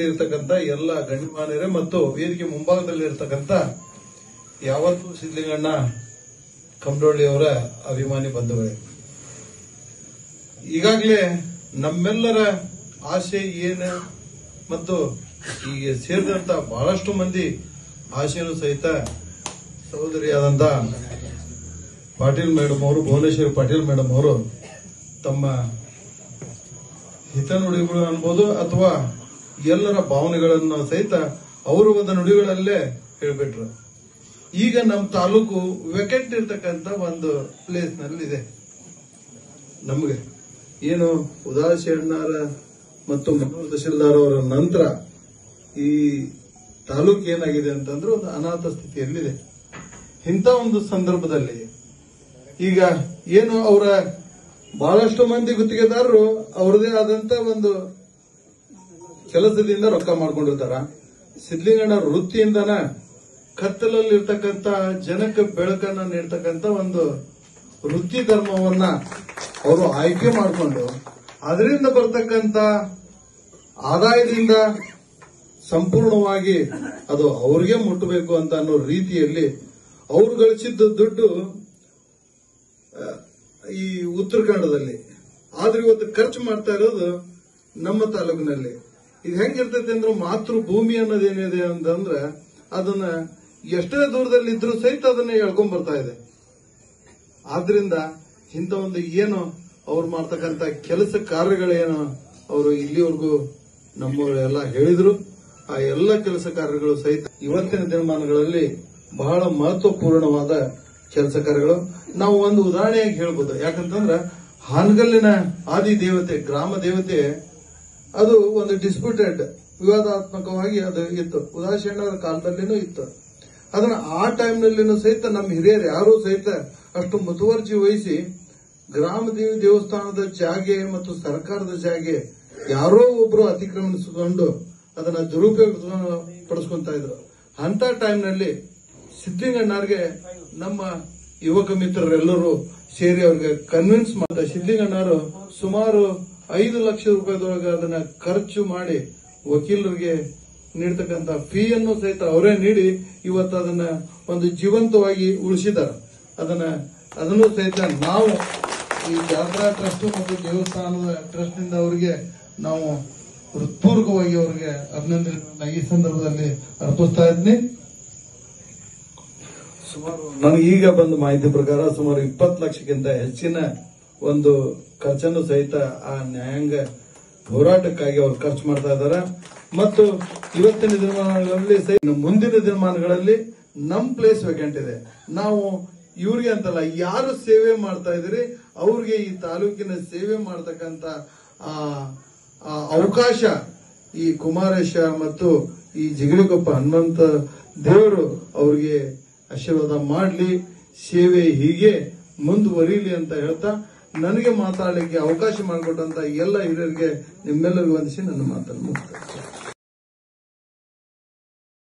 ಇರ್ತಕ್ಕಂಥ ಎಲ್ಲ ಗಣ್ಯಮಾನ್ಯರೇ ಮತ್ತು ವೇದಿಕೆ ಮುಂಭಾಗದಲ್ಲಿ ಇರ್ತಕ್ಕಂಥ ಯಾವತ್ತೂ ಸಿದ್ದಲಿಂಗಣ್ಣ ಕಮಡೊಳ್ಳಿ ಅವರ ಅಭಿಮಾನಿ ಬಂಧುಗಳೇ, ಈಗಾಗಲೇ ನಮ್ಮೆಲ್ಲರ ಆಸೆ ಏನು ಮತ್ತು ಈಗ ಸೇರಿದಂತ ಬಹಳಷ್ಟು ಮಂದಿ ಆಶೆಯನ್ನು ಸಹಿತ ಸಹೋದರಿಯಾದಂತ ಪಾಟೀಲ್ ಮೇಡಮ್ ಅವರು, ಭುವನೇಶ್ವರಿ ಪಾಟೀಲ್ ಮೇಡಮ್ ಅವರು ತಮ್ಮ ಹಿತನುಡಿಗಳು ಅನ್ಬೋದು ಅಥವಾ ಎಲ್ಲರ ಭಾವನೆಗಳನ್ನು ಸಹಿತ ಅವರು ಒಂದು ನುಡಿಗಳಲ್ಲೇ ಹೇಳ್ಬಿಟ್ರು. ಈಗ ನಮ್ಮ ತಾಲೂಕು ವೆಕೆಂಟ್ ಇರ್ತಕ್ಕಂಥ ಒಂದು ಪ್ಲೇಸ್ ನಲ್ಲಿ ಇದೆ. ನಮಗೆ ಏನು ಉದಾಸಿ ಅಣ್ಣಾರ ಮತ್ತು ಮನೋಹರ್ ತಹಶೀಲ್ದಾರ್ ಅವರ ನಂತರ ಈ ತಾಲೂಕು ಏನಾಗಿದೆ ಅಂತಂದ್ರೆ ಒಂದು ಅನಾಥ ಸ್ಥಿತಿಯಲ್ಲಿದೆ. ಇಂಥ ಒಂದು ಸಂದರ್ಭದಲ್ಲಿ ಈಗ ಏನು ಅವರ ಬಹಳಷ್ಟು ಮಂದಿ ಗುತ್ತಿಗೆದಾರರು ಅವರದೇ ಆದಂತ ಒಂದು ಕೆಲಸದಿಂದ ರೊಕ್ಕ ಮಾಡ್ಕೊಂಡಿರ್ತಾರ. ಸಿದ್ದಲಿಂಗಣ್ಣ ವೃತ್ತಿಯಿಂದನ ಕತ್ತಲಲ್ಲಿರ್ತಕ್ಕಂಥ ಜನಕ್ಕೆ ಬೆಳಕನ್ನ ನೀಡ್ತಕ್ಕಂಥ ಒಂದು ವೃತ್ತಿ ಧರ್ಮವನ್ನ ಅವರು ಆಯ್ಕೆ ಮಾಡಿಕೊಂಡು ಅದರಿಂದ ಬರ್ತಕ್ಕಂಥ ಆದಾಯದಿಂದ ಸಂಪೂರ್ಣವಾಗಿ ಅದು ಅವ್ರಿಗೆ ಮುಟ್ಟಬೇಕು ಅಂತ ಅನ್ನೋ ರೀತಿಯಲ್ಲಿ ಅವರು ಗಳಿಸಿದ್ದ ದುಡ್ಡು ಈ ಉತ್ತರ ಕನ್ನಡದಲ್ಲಿ, ಆದ್ರೆ ಇವತ್ತು ಖರ್ಚು ಮಾಡ್ತಾ ಇರೋದು ನಮ್ಮ ತಾಲೂಕಿನಲ್ಲಿ. ಇದು ಹೆಂಗಿರ್ತೈತೆ ಅಂದ್ರೆ ಮಾತೃಭೂಮಿ ಅನ್ನೋದೇನಿದೆ ಅಂತಂದ್ರೆ ಅದನ್ನ ಎಷ್ಟೇ ದೂರದಲ್ಲಿದ್ರೂ ಸಹಿತ ಅದನ್ನ ಎಳ್ಕೊಂಡ್ ಬರ್ತಾ ಇದೆ. ಆದ್ರಿಂದ ಇಂಥ ಒಂದು ಏನು ಅವ್ರು ಮಾಡ್ತಕ್ಕಂಥ ಕೆಲಸ ಕಾರ್ಯಗಳೇನು ಅವರು ಇಲ್ಲಿವರೆಗೂ ನಮ್ಮವರೆಲ್ಲ ಹೇಳಿದ್ರು, ಆ ಎಲ್ಲ ಕೆಲಸ ಕಾರ್ಯಗಳು ಸಹಿತ ಇವತ್ತಿನ ದಿನಮಾನಗಳಲ್ಲಿ ಬಹಳ ಮಹತ್ವಪೂರ್ಣವಾದ ಕೆಲಸ ಕಾರ್ಯಗಳು. ನಾವು ಒಂದು ಉದಾಹರಣೆಯಾಗಿ ಹೇಳ್ಬೋದು. ಯಾಕಂತಂದ್ರೆ ಹಾನಗಲ್ಲಿನ ಆದಿ ದೇವತೆ, ಗ್ರಾಮ ದೇವತೆ, ಅದು ಒಂದು ಡಿಸ್ಪ್ಯೂಟೆಡ್, ವಿವಾದಾತ್ಮಕವಾಗಿ ಅದು ಇತ್ತು. ಉದಾಸಿ ಅಣ್ಣವರ ಕಾಲದಲ್ಲಿನೂ ಇತ್ತು. ಅದನ್ನ ಆ ಟೈಮ್ನಲ್ಲಿನೂ ಸಹಿತ ನಮ್ಮ ಹಿರಿಯರು ಯಾರೂ ಸಹಿತ ಅಷ್ಟು ಮುತುವರ್ಜಿ ವಹಿಸಿ ಗ್ರಾಮ ದೇವಿ ದೇವಸ್ಥಾನದ ಜಾಗೆ ಮತ್ತು ಸರ್ಕಾರದ ಜಾಗೆ ಯಾರೋ ಒಬ್ರು ಅತಿಕ್ರಮಿಸಿಕೊಂಡು ಅದನ್ನ ದುರುಪಯೋಗ ಪಡಿಸ್ಕೊಂತ ಇದ್ರು. ಅಂತ ಟೈಮ್ನಲ್ಲಿ ಸಿದ್ದಲಿಂಗಣ್ಣವ್ರಿಗೆ ನಮ್ಮ ಯುವಕ ಮಿತ್ರರೆಲ್ಲರೂ ಸೇರಿ ಅವ್ರಿಗೆ ಕನ್ವಿನ್ಸ್ ಮಾಡಿದ. ಸಿದ್ದಲಿಂಗಣ್ಣವರು ಸುಮಾರು 5 ಲಕ್ಷ ರೂಪಾಯಿದೊಳಗೆ ಅದನ್ನ ಖರ್ಚು ಮಾಡಿ ವಕೀಲರಿಗೆ ನೀಡ್ತಕ್ಕಂಥ ಫೀಯನ್ನು ಸಹಿತ ಅವರೇ ನೀಡಿ ಇವತ್ತು ಅದನ್ನ ಒಂದು ಜೀವಂತವಾಗಿ ಉಳಿಸಿದ್ದಾರೆ. ಅದನ್ನು ಸಹಿತ ನಾವು ಈ ಜಾತ್ರಾ ಟ್ರಸ್ಟ್ ಮತ್ತು ದೇವಸ್ಥಾನದ ಟ್ರಸ್ಟ್ ನಿಂದ ಅವರಿಗೆ ನಾವು ಹೃತ್ಪೂರ್ವಕವಾಗಿ ಅವರಿಗೆ ಅಭಿನಂದನೆ ಈ ಸಂದರ್ಭದಲ್ಲಿ ಅರ್ಪಿಸ್ತಾ ಇದ್ದೀನಿ. ಸುಮಾರು ನನಗೆ ಈಗ ಬಂದ ಮಾಹಿತಿ ಪ್ರಕಾರ ಸುಮಾರು 20 ಲಕ್ಷಕ್ಕಿಂತ ಹೆಚ್ಚಿನ ಒಂದು ಖರ್ಚನ್ನು ಸಹಿತ ಆ ನ್ಯಾಯಾಂಗ ಹೋರಾಟಕ್ಕಾಗಿ ಅವರು ಖರ್ಚು ಮಾಡ್ತಾ ಇದ್ದಾರೆ. ಮತ್ತು ಇವತ್ತಿನ ದಿನಮಾನಗಳಲ್ಲಿ ಸಹಿತ ಮುಂದಿನ ದಿನಮಾನಗಳಲ್ಲಿ ನಮ್ ಪ್ಲೇಸ್ ವೇಕೆಂಟ್ ಇದೆ. ನಾವು ಇವ್ರಿಗೆ ಅಂತಲ್ಲ, ಯಾರು ಸೇವೆ ಮಾಡ್ತಾ ಇದ್ರಿ ಅವ್ರಿಗೆ ಈ ತಾಲೂಕಿನ ಸೇವೆ ಮಾಡತಕ್ಕಂತ ಅವಕಾಶ ಈ ಕುಮಾರೇಶ ಮತ್ತು ಈ ಜಿಗಣಿಕೊಪ್ಪ ಹನುಮಂತ ದೇವರು ಅವ್ರಿಗೆ ಆಶೀರ್ವಾದ ಮಾಡಲಿ, ಸೇವೆ ಹೀಗೆ ಮುಂದುವರಿಯಲಿ ಅಂತ ಹೇಳ್ತಾ ನನಗೆ ಮಾತಾಡಲಿಕ್ಕೆ ಅವಕಾಶ ಮಾಡಿಕೊಟ್ಟಂತ ಎಲ್ಲ ಹಿರಿಯರಿಗೆ ನಿಮ್ಮೆಲ್ಲರಿಗೂ ವಂದಿಸಿ ನನ್ನ ಮಾತನ್ನು ಮುಗಿಸ್ತೇನೆ.